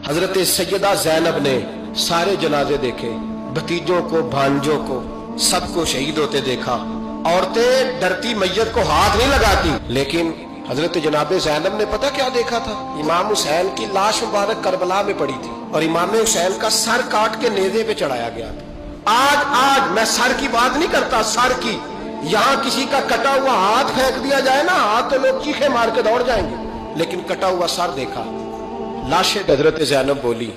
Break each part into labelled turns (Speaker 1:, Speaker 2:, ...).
Speaker 1: حضرت سیدہ زینب نے سارے جنازے دیکھے، بھتیجوں کو، بھانجوں کو، سب کو شہید ہوتے دیکھا۔ عورتیں ڈرتی میت کو ہاتھ نہیں لگاتی، لیکن حضرت جناب زینب نے پتہ کیا دیکھا تھا؟ امام حسین کی لاش مبارک کربلا میں پڑی تھی اور امام حسین کا سر کاٹ کے نیزے پہ چڑھایا گیا تھا۔ آج میں سر کی بات نہیں کرتا، سر کی، یہاں کسی کا کٹا ہوا ہاتھ پھینک دیا جائے نا، ہاتھ تو لوگ چیخے مار کے دوڑ جائیں گے، لیکن کٹا ہوا سر دیکھا، لاشیں۔ حضرت زینب بولی،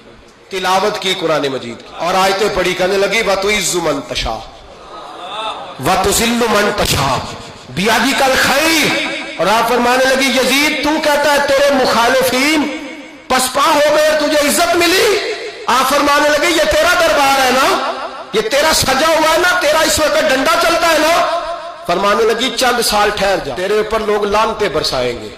Speaker 1: تلاوت کی قرآن مجید کی اور آیتیں پڑھی، کہنے لگی وَتُعِزُّ مَن تَشَاءُ وَتُذِلُّ مَن تَشَاءُ بِیَدِکَ الْخَیرُ۔ اور آپ فرمانے لگی یزید تو کہتا ہے تیرے مخالفین پسپا ہو گئے، تجھے عزت ملی۔ آپ فرمانے لگے یہ تیرا دربار ہے نا، یہ تیرا سجا ہوا ہے نا، تیرا اس وقت ڈنڈا چلتا ہے نا۔ فرمانے لگی چند سال ٹھہر جا، تیرے اوپر لوگ لعنتیں برسائیں گے۔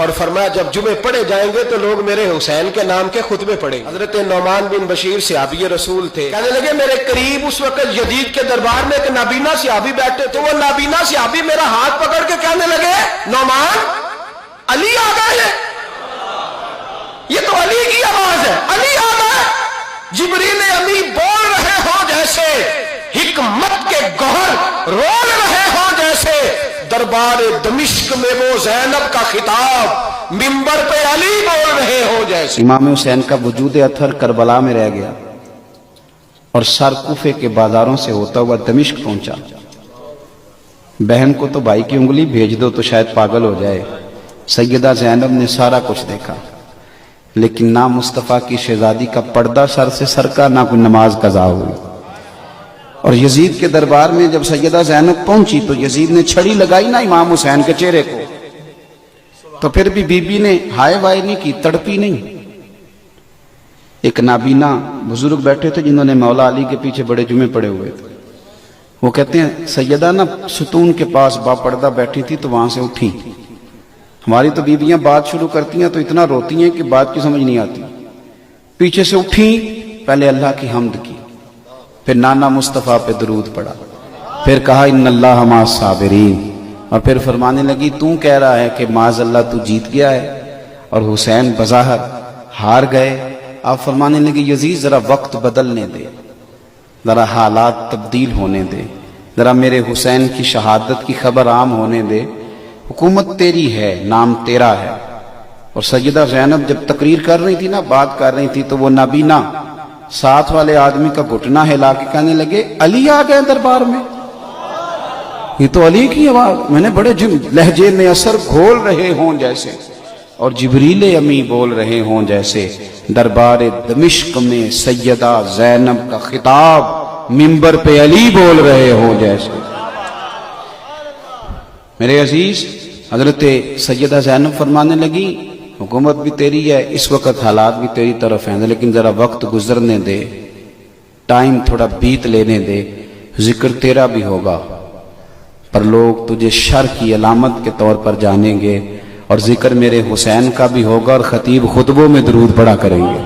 Speaker 1: اور فرمایا جب جمعے پڑھے جائیں گے تو لوگ میرے حسین کے نام کے خطبے پڑھیں گے۔ حضرت نعمان بن بشیر صحابی رسول تھے، کہنے لگے میرے قریب اس وقت یزید کے دربار میں ایک نابینا صحابی بیٹھے، تو وہ نابینا صحابی میرا ہاتھ پکڑ کے کہنے لگے نعمان علی آ گئے، یہ تو علی کی آواز ہے، علی آ گئے۔ جبریل امی بول رہے ہوں جیسے حکمت کے گوہر رول رہے ہوں جیسے، دربار دمشق میں وہ زینب کا خطاب منبر پہ علی بول رہے ہو جیسے۔
Speaker 2: امام حسین کا وجود اطہر کربلا میں رہ گیا اور سر کوفے کے بازاروں سے ہوتا ہوا دمشق پہنچا۔ بہن کو تو بھائی کی انگلی بھیج دو تو شاید پاگل ہو جائے۔ سیدہ زینب نے سارا کچھ دیکھا، لیکن نہ مصطفیٰ کی شہزادی کا پردہ سر سے سرکا، نہ کوئی نماز قضا ہوئی۔ اور یزید کے دربار میں جب سیدہ زینب پہنچی تو یزید نے چھڑی لگائی نا امام حسین کے چہرے کو، تو پھر بھی بی بی نے ہائے وائے نہیں کی، تڑپی نہیں۔ ایک نابینا بزرگ بیٹھے تھے جنہوں نے مولا علی کے پیچھے بڑے جمعے پڑے ہوئے تھے، وہ کہتے ہیں سیدہ نا ستون کے پاس با پردہ بیٹھی تھی تو وہاں سے اٹھی۔ ہماری تو بیویاں بات شروع کرتی ہیں تو اتنا روتی ہیں کہ بات کی سمجھ نہیں آتی، پیچھے سے اٹھی، پہلے اللہ کی حمد کی، پھر نانا مصطفیٰ پہ درود پڑھا، پھر کہا ان اللہ مع الصابرین، اور پھر فرمانے لگی تو کہہ رہا ہے کہ معاذ اللہ تو جیت گیا ہے اور حسین بظاہر ہار گئے۔ آپ فرمانے لگے یزید ذرا وقت بدلنے دے، ذرا حالات تبدیل ہونے دے، ذرا میرے حسین کی شہادت کی خبر عام ہونے دے، حکومت تیری ہے، نام تیرا ہے۔ اور سیدہ زینب جب تقریر کر رہی تھی نا، بات کر رہی تھی، تو وہ نابینا ساتھ والے آدمی کا گھٹنا ہلا کے کہنے لگے علی آ گئے دربار میں، یہ تو علی کی آواز۔ میں نے بڑے لہجے میں اثر گھول رہے ہوں جیسے، اور جبریل امی بول رہے ہوں جیسے، دربار دمشق میں سیدہ زینب کا خطاب منبر پہ علی بول رہے ہوں جیسے۔ میرے عزیز، حضرت سیدہ زینب فرمانے لگی حکومت بھی تیری ہے، اس وقت حالات بھی تیری طرف ہیں، لیکن ذرا وقت گزرنے دے، ٹائم تھوڑا بیت لینے دے، ذکر تیرا بھی ہوگا پر لوگ تجھے شر کی علامت کے طور پر جانیں گے، اور ذکر میرے حسین کا بھی ہوگا، اور خطیب خطبوں میں درود پڑھا کریں گے۔